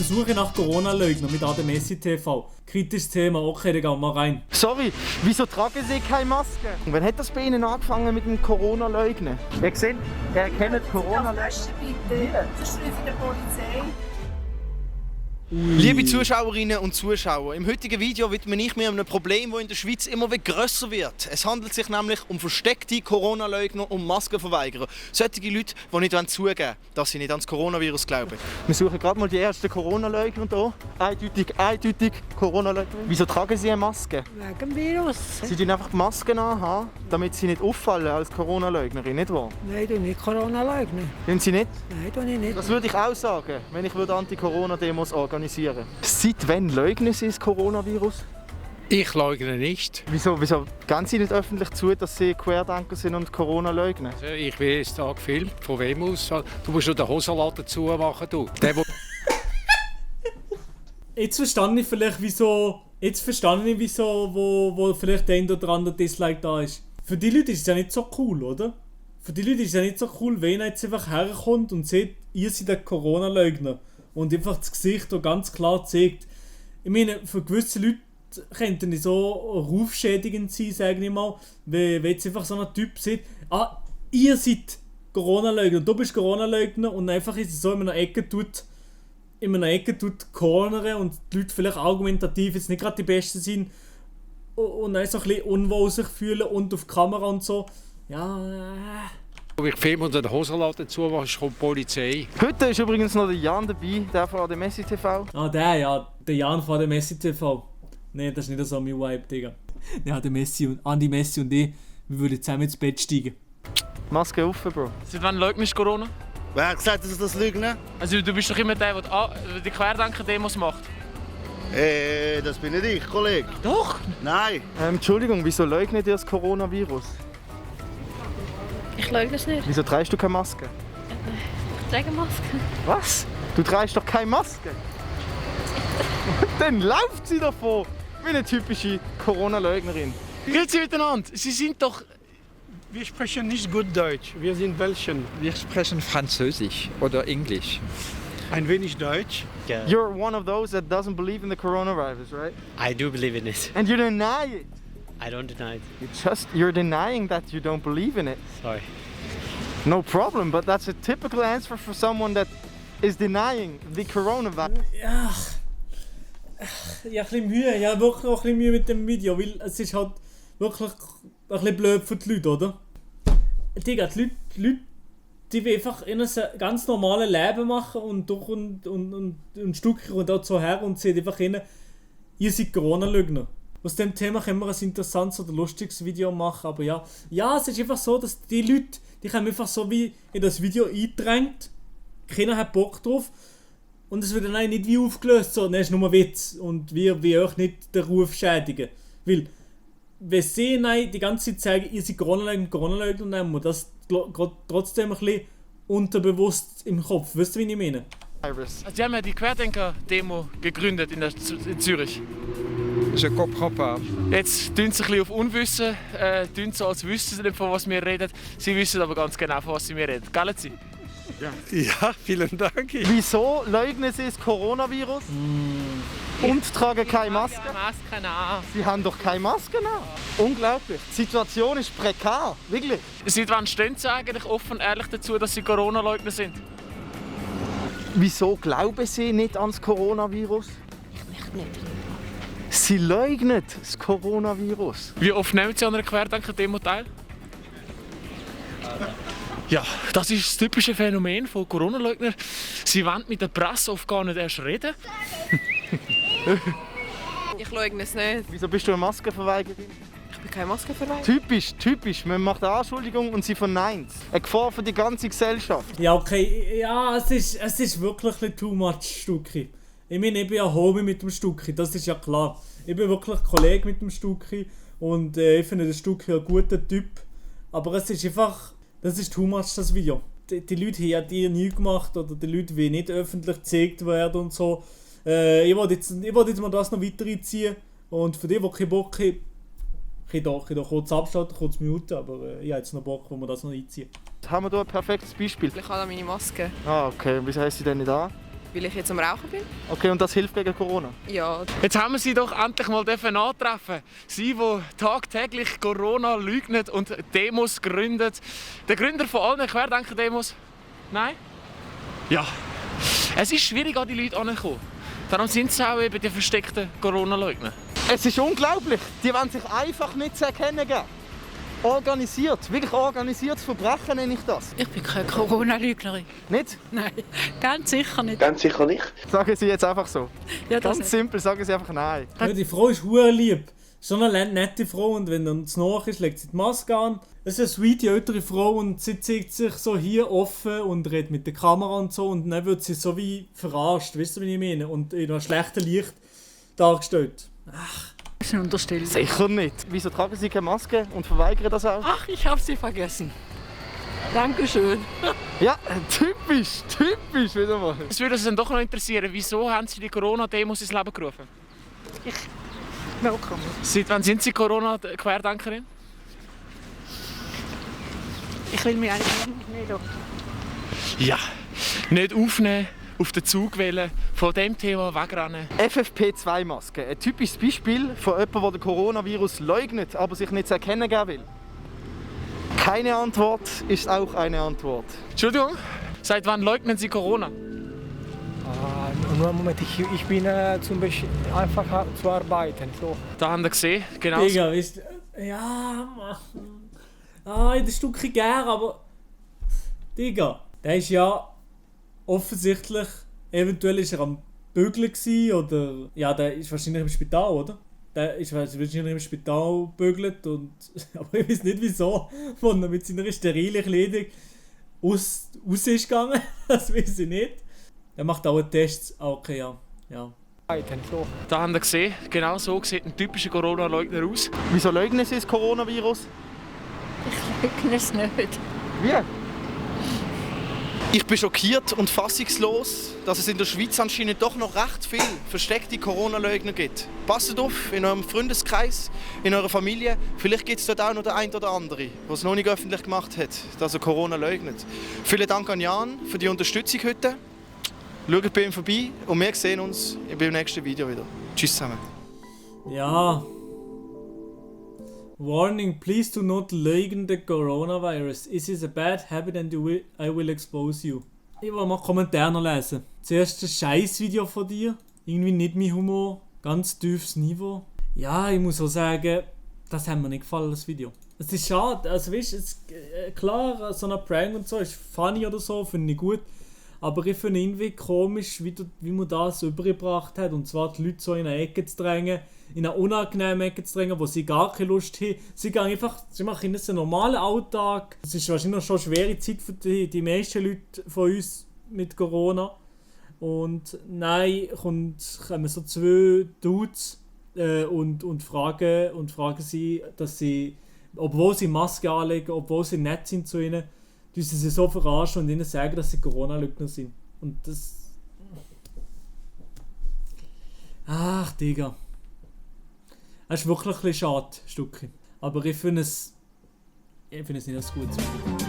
Suche nach Corona-Leugner mit Adam Messi TV. Kritisches Thema, okay, dann gehen wir rein. Sorry, wieso tragen Sie keine Maske? Und wann hat das bei Ihnen angefangen mit dem Corona-Leugnen? Ihr seht, ihr erkennt Corona-Leugner. Bitte, das ist für die Polizei. Liebe Zuschauerinnen und Zuschauer, im heutigen Video widme ich mir einem Problem, das in der Schweiz immer wieder grösser wird. Es handelt sich nämlich um versteckte Corona-Leugner und Maskenverweigerer. Solche Leute, die nicht zugeben wollen, dass sie nicht ans Coronavirus glauben. Wir suchen gerade mal die ersten Corona-Leugner hier. Eindeutig Corona-Leugner. Wieso tragen Sie eine Maske? Wegen dem Virus. Sie tun einfach Masken anhaben, damit Sie nicht auffallen als Corona-Leugnerin, nicht wahr? Nein, du nicht Corona leugnen. Tun Sie nicht? Nein, du nicht. Das würde ich auch sagen, wenn ich Anti-Corona-Demos organisieren würde. Seit wann leugnen Sie das Coronavirus? Ich leugne nicht. Wieso geben Sie nicht öffentlich zu, dass Sie Querdenker sind und Corona leugnen? Also ich bin jetzt da gefilmt. Von wem aus? Du musst nur den Hosenladen zumachen. Du. Der, Jetzt verstehe ich vielleicht, wieso wo vielleicht der ein oder andere Dislike da ist. Für die Leute ist es ja nicht so cool, oder? Für die Leute ist es ja nicht so cool, wenn er jetzt einfach herkommt und sieht, ihr seid der Corona-Leugner. Und einfach das Gesicht auch ganz klar zeigt. Ich meine, für gewisse Leute könnte es so rufschädigend sein, sage ich mal, wenn jetzt einfach so ein Typ sieht, ihr seid Corona-Leugner, du bist Corona-Leugner und einfach ist es so in einer Ecke tut cornern und die Leute vielleicht argumentativ jetzt nicht gerade die Besten sind und dann so ein bisschen unwohl sich fühlen und auf die Kamera und so. Ja. ich filme und den Hosenladen zumache, kommt die Polizei. Heute ist übrigens noch der Jan dabei, der von Adam Messi TV. Der Jan von Adam Messi TV. Nein, das ist nicht so mein Vibe, Digga. Ja, der Messi und Andi Messi und ich, wir würden zusammen ins Bett steigen. Maske auf, Bro. Seit wann leugnest du Corona? Wer hat gesagt, dass ich das lügne? Also du bist doch immer der die Querdenker-Demos macht. Das bin nicht ich, Kollege. Doch! Nein. Entschuldigung, wieso leugnet ihr das Coronavirus? Ich leugne es nicht. Wieso trägst du keine Maske? Ich trage Maske. Was? Du trägst doch keine Maske? Dann läuft sie davon, wie eine typische Corona-Leugnerin. Grüezi miteinander, Sie sind doch... Wir sprechen nicht gut Deutsch, wir sind Belgien. Wir sprechen Französisch oder Englisch. Ein wenig Deutsch. You're one of those that doesn't believe in the coronavirus, right? I do believe in it. And you deny it. I don't deny it. You're denying that you don't believe in it. Sorry. No problem, but that's a typical answer for someone that is denying the coronavirus. Ja, ein bisschen Mühe. Ja, wirklich auch ein bisschen Mühe mit dem Video, weil es ist halt wirklich ein bisschen blöd für die Leute, oder? Digga, die Leute, die will einfach in ein ganz normales Leben machen und durch und Stückchen und auch so her und sieht einfach hin, ihr seid Corona-Leugner. Aus dem Thema können wir ein interessantes oder lustiges Video machen, aber ja, es ist einfach so, dass die Leute, die haben einfach so wie in das Video eingedrängt, keiner hat Bock drauf und es wird dann nicht wie aufgelöst, so, das ist nur ein Witz und wir euch nicht den Ruf schädigen, weil wenn sie die ganze Zeit sagen, ihr seid Corona-Leugner, dann muss das trotzdem ein bisschen unterbewusst im Kopf, wisst ihr, wie ich meine? Also die haben ja die Querdenker-Demo gegründet in Zürich. Je comprends pas. Jetzt tun sie ein bisschen auf Unwissen, tun so, als wüssten sie nicht, von was wir reden. Sie wissen aber ganz genau, von was sie mir reden. Gell, Sie? Ja, vielen Dank. Wieso leugnen Sie das Coronavirus? Und tragen keine Maske? Maske an. Sie haben doch keine Maske an. Unglaublich. Die Situation ist prekar. Wirklich. Seit wann stehen Sie eigentlich offen und ehrlich dazu, dass Sie Corona-Leugner sind? Wieso glauben Sie nicht ans Coronavirus? Ich nicht. Sie leugnen das Coronavirus. Wie oft nehmen Sie an einer Querdenker-Demo teil? Ja, das ist das typische Phänomen von Corona-Leugnern. Sie wollen mit der Presse oft gar nicht erst reden. Ich leugne es nicht. Wieso bist du eine Maskenverweigerin? Ich bin keine Maskenverweigerin. Typisch. Man macht eine Anschuldigung und sie verneint es. Eine Gefahr für die ganze Gesellschaft. Ja, okay. Ja, es ist wirklich ein bisschen too much, Stucki. Ich meine, ich bin ja Homie mit dem Stucki, das ist ja klar. Ich bin wirklich Kollege mit dem Stucki und ich finde den Stucki ein guter Typ. Aber es ist einfach, das ist too much, das Video. Die Leute haben ja die nie gemacht oder die Leute wollen nicht öffentlich gezeigt werden und so. Ich wollte jetzt mal das noch weiter einziehen und für die keinen Bock haben, kann ich da kurz abschalten, kurz muten, aber ich habe jetzt noch Bock, wo wir das noch einziehen. Haben wir hier ein perfektes Beispiel? Ich habe da meine Maske. Ah, okay. Und wieso hast du sie denn nicht an? Weil ich jetzt am Rauchen bin. Okay, und das hilft gegen Corona? Ja. Jetzt haben wir sie doch endlich mal antreffen. Sie, die tagtäglich Corona leugnet und Demos gründet. Der Gründer von allen Querdenker-Demos. Nein? Ja. Es ist schwierig, an die Leute heranzukommen. Darum sind es auch eben die versteckten Corona-Leugner. Es ist unglaublich. Die wollen sich einfach nicht zu erkennen geben. Organisiert, wirklich organisiertes Verbrechen nenne ich das. Ich bin keine Corona-Leugnerin. Nicht? Nein, ganz sicher nicht. Ganz sicher nicht. Sagen Sie jetzt einfach so. Ja, das Ganz simpel, sagen Sie einfach nein. Ja, die Frau ist hure lieb. Schon eine nette Frau und wenn dann es nach ist, legt sie die Maske an. Es ist eine sweet, ältere Frau und sie zeigt sich so hier offen und redet mit der Kamera und so und dann wird sie so wie verarscht, weißt du, wie ich meine? Und in einem schlechten Licht dargestellt. Ach. Das ist eine Unterstellung. Sicher nicht. Wieso tragen Sie keine Maske und verweigern das auch? Ach, ich habe sie vergessen. Dankeschön. Ja, typisch wieder mal. Es würde uns dann doch noch interessieren, wieso haben Sie die Corona-Demos ins Leben gerufen? Willkommen. Seit wann sind Sie Corona-Querdenkerin? Ich will mich eigentlich nicht auf. Ja. Nicht aufnehmen, auf den Zug wählen, von dem Thema wegrennen. FFP2-Maske. Ein typisches Beispiel von jemandem, der den Coronavirus leugnet, aber sich nicht zu erkennen geben will. Keine Antwort ist auch eine Antwort. Entschuldigung, seit wann leugnen Sie Corona? Nur einen Moment, ich bin zum Beispiel einfach zu arbeiten. So. Da haben Sie gesehen, genau. So. Digga, weißt du, ja, Mann. Das Stückchen gern, aber. Digga, der ist ja offensichtlich, eventuell ist er am Bügeln gewesen, oder. Ja, der ist wahrscheinlich im Spital, oder? Der ist wahrscheinlich im Spital gebügelt und. Aber ich weiß nicht wieso, von er mit seiner sterilen Kleidung aus ist gegangen. Das weiß ich nicht. Er macht auch Tests. Okay, ja. So. Da haben Sie gesehen, genau so sieht ein typischer Corona-Leugner aus. Wieso leugnen Sie das Coronavirus? Ich leugne es nicht. Wie? Ich bin schockiert und fassungslos, dass es in der Schweiz anscheinend doch noch recht viele versteckte Corona-Leugner gibt. Passt auf, in eurem Freundeskreis, in eurer Familie. Vielleicht gibt es dort auch noch den einen oder anderen, der es noch nicht öffentlich gemacht hat, dass er Corona leugnet. Vielen Dank an Jan für die Unterstützung heute. Schaut bei ihm vorbei und wir sehen uns beim nächsten Video wieder. Tschüss zusammen. Ja. Warning, please do not leugn the coronavirus. It is a bad habit and I will expose you. Ich will mal Kommentare noch lesen. Zuerst ein Scheiß-Video von dir. Irgendwie nicht mein Humor. Ganz tiefes Niveau. Ja, ich muss auch sagen, das hat mir nicht gefallen, das Video. Es ist schade. Also weißt du, klar, so ein Prank und so ist funny oder so, finde ich gut. Aber ich finde irgendwie komisch, wie man das übergebracht hat. Und zwar die Leute so in eine Ecke zu drängen, in eine unangenehme Ecke zu drängen, wo sie gar keine Lust haben. Sie machen einen normalen Alltag. Es ist wahrscheinlich schon eine schwere Zeit für die meisten Leute von uns mit Corona. Und nein, kommen so zwei Dudes und fragen sie, dass sie, obwohl sie Maske anlegen, obwohl sie nett sind zu ihnen, die sie so verarschen und ihnen sagen, dass sie Corona-Leugner sind. Und das... Ach, Digga. Das ist wirklich ein bisschen schade, Stückchen. Aber ich finde es nicht als gutes Video.